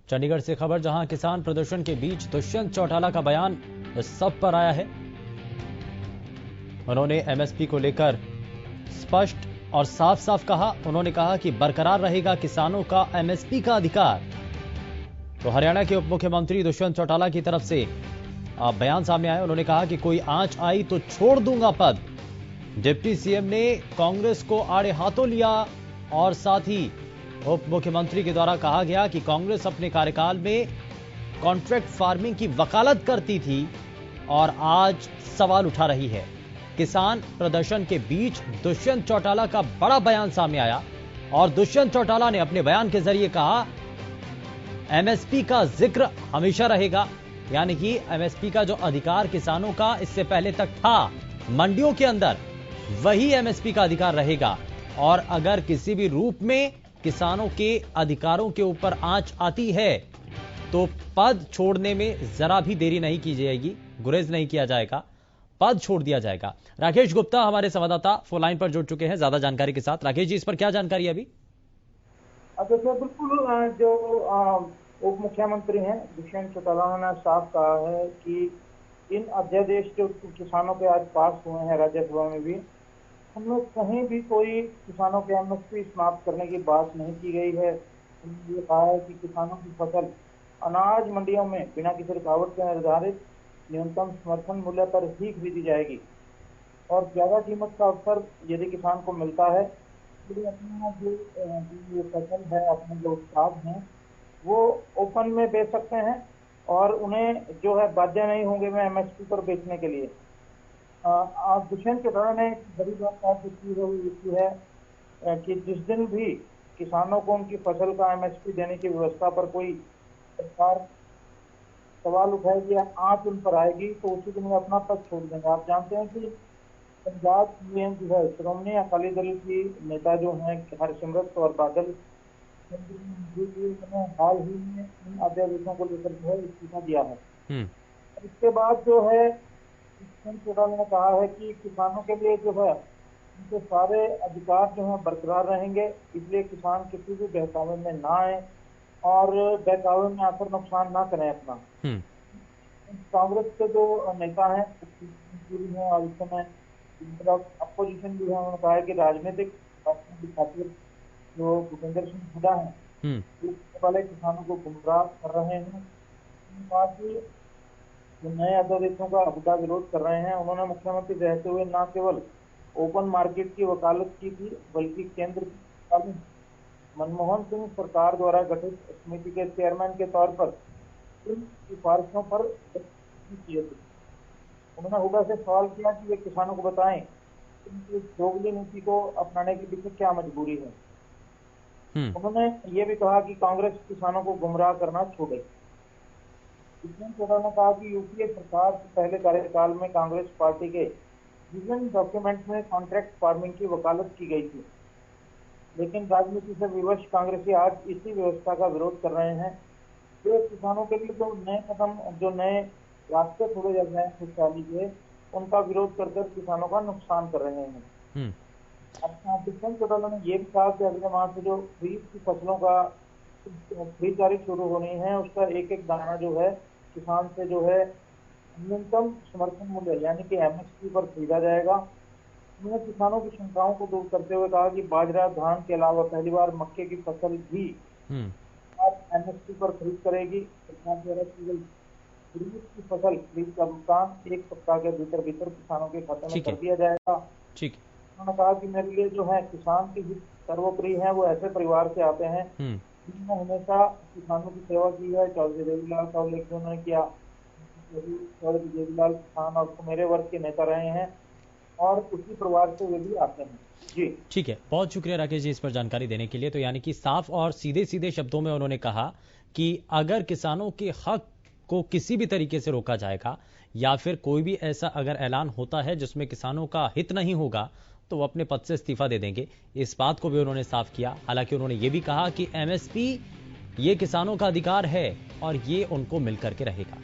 चंडीगढ़ से खबर, जहां किसान प्रदर्शन के बीच दुष्यंत चौटाला का बयान सब पर आया है। उन्होंने एमएसपी को लेकर स्पष्ट और साफ साफ कहा। उन्होंने कहा कि बरकरार रहेगा किसानों का एमएसपी का अधिकार। तो हरियाणा के उप मुख्यमंत्री दुष्यंत चौटाला की तरफ से बयान सामने आया। उन्होंने कहा कि कोई आंच आई तो छोड़ दूंगा पद। डिप्टी सीएम ने कांग्रेस को आड़े हाथों लिया और साथ ही उप मुख्यमंत्री के द्वारा कहा गया कि कांग्रेस अपने कार्यकाल में कॉन्ट्रैक्ट फार्मिंग की वकालत करती थी और आज सवाल उठा रही है। किसान प्रदर्शन के बीच दुष्यंत चौटाला का बड़ा बयान सामने आया और दुष्यंत चौटाला ने अपने बयान के जरिए कहा एमएसपी का जिक्र हमेशा रहेगा, यानी कि एमएसपी का जो अधिकार किसानों का इससे पहले तक था मंडियों के अंदर, वही एमएसपी का अधिकार रहेगा। और अगर किसी भी रूप में किसानों के अधिकारों के ऊपर आंच आती है तो पद छोड़ने में जरा भी देरी नहीं की जाएगी, गुरेज नहीं किया जाएगा, पद छोड़ दिया जाएगा। राकेश गुप्ता हमारे संवाददाता फोन लाइन पर जुड़ चुके हैं ज्यादा जानकारी के साथ। राकेश जी, इस पर क्या जानकारी है अभी? बिल्कुल, जो उप मुख्यमंत्री हैं दुष्यंत चौटाला ने साफ कहा है कि इन अध्यादेश जो किसानों के आज पास हुए हैं राज्यसभा में भी, उनमें कहीं भी कोई किसानों के एमएसपी समाप्त करने की बात नहीं की गई है। उन्होंने ये कहा है कि किसानों की फसल अनाज मंडियों में बिना किसी रुकावट के निर्धारित न्यूनतम समर्थन मूल्य पर ही खरीदी जाएगी और ज्यादा कीमत का अवसर यदि किसान को मिलता है तो अपना जो फसल है, अपने जो उत्पाद हैं वो ओपन में बेच सकते हैं और उन्हें जो है बाध्य नहीं होंगे में एमएसपी पर बेचने के लिए। आज दुष्यंत चौटाला ने एक बड़ी बात की है कि जिस दिन भी किसानों को उनकी फसल का एमएसपी देने की व्यवस्था पर कोई सरकार सवाल उठाएगी या आंच उन पर आएगी तो उसी दिन वो अपना पद छोड़ देंगे। आप जानते हैं कि पंजाब में जो है श्रोमणी अकाली दल की नेता जो हैं हरसिमरत कौर बादल, हाल ही में इन अध्यादेशों को लेकर जो है इस्तीफा दिया है। इसके बाद जो है चौटाला ने कहा है कि किसानों के लिए जो है उनके सारे अधिकार जो है बरकरार रहेंगे, इसलिए किसान किसी भी बहकावे में ना आए और बहकावे में आकर नुकसान ना करें अपना। कांग्रेस के जो नेता हैं और इस समय अपोजिशन भी है, उन्होंने कहा है कि राजनीतिक खातिर जो भूपेंद्र सिंह हुड्डा हैं वाले किसानों को गुमराह कर रहे हैं। जो नए अध्यादेशों का हुड्डा विरोध कर रहे हैं, उन्होंने मुख्यमंत्री रहते हुए न केवल ओपन मार्केट की वकालत की थी बल्कि केंद्र की मनमोहन सिंह सरकार द्वारा गठित समिति के चेयरमैन के तौर पर इन सिफारिशों पर किए थे। उन्होंने हुड्डा से सवाल किया कि वे किसानों को बताएं कि दोगली नीति को अपनाने के पीछे क्या मजबूरी है। उन्होंने ये भी कहा कि कांग्रेस किसानों को गुमराह करना छोड़े। दुष्यंत चौटाला ने कहा कि यूपीए सरकार के पहले कार्यकाल में कांग्रेस पार्टी के विजन डॉक्यूमेंट में कॉन्ट्रैक्ट फार्मिंग की वकालत की गई थी, लेकिन राजनीति से विवश कांग्रेसी आज इसी व्यवस्था का विरोध कर रहे हैं। जो किसानों के लिए जो नए कदम, जो नए रास्ते खोले जा रहे हैं खुशहाली के, उनका विरोध कर किसानों का नुकसान कर रहे हैं। दुष्यंत चौटाला ने यह भी कहा कि अगले माह से जो खरीफ की फसलों का खरीदारी शुरू होनी है, उसका एक एक दाना जो है किसान से जो है न्यूनतम समर्थन मूल्य यानी कि एमएसपी पर खरीदा जाएगा। उन्होंने किसानों की शंकाओं को दूर करते हुए कहा कि बाजरा, धान के अलावा पहली बार मक्के की फसल भी एमएसपी पर खरीद करेगी। सरकार द्वारा खरीफ की फसल खरीद का भुगतान 1 सप्ताह के भीतर किसानों के खाते में कर दिया जाएगा। उन्होंने कहा कि मेरे लिए जो है किसान की हित सर्वोपरि है, वो ऐसे परिवार से आते हैं जिन्होंने हमेशा किसानों की सेवा की है। चौधरी देवीलाल का उल्लेख उन्होंने किया। चौधरी देवीलाल किसान और मेरे वर्ग के नेता रहे हैं और उसी परिवार से वे भी आते हैं। जी ठीक है, बहुत शुक्रिया राकेश जी इस पर जानकारी देने के लिए। तो यानी कि साफ और सीधे सीधे शब्दों में उन्होंने कहा कि अगर किसानों के हक को किसी भी तरीके से रोका जाएगा या फिर कोई भी ऐसा अगर ऐलान होता है जिसमें किसानों का हित नहीं होगा तो वो अपने पद से इस्तीफा दे देंगे। इस बात को भी उन्होंने साफ किया। हालांकि उन्होंने ये भी कहा कि एमएसपी ये किसानों का अधिकार है और ये उनको मिलकर के रहेगा।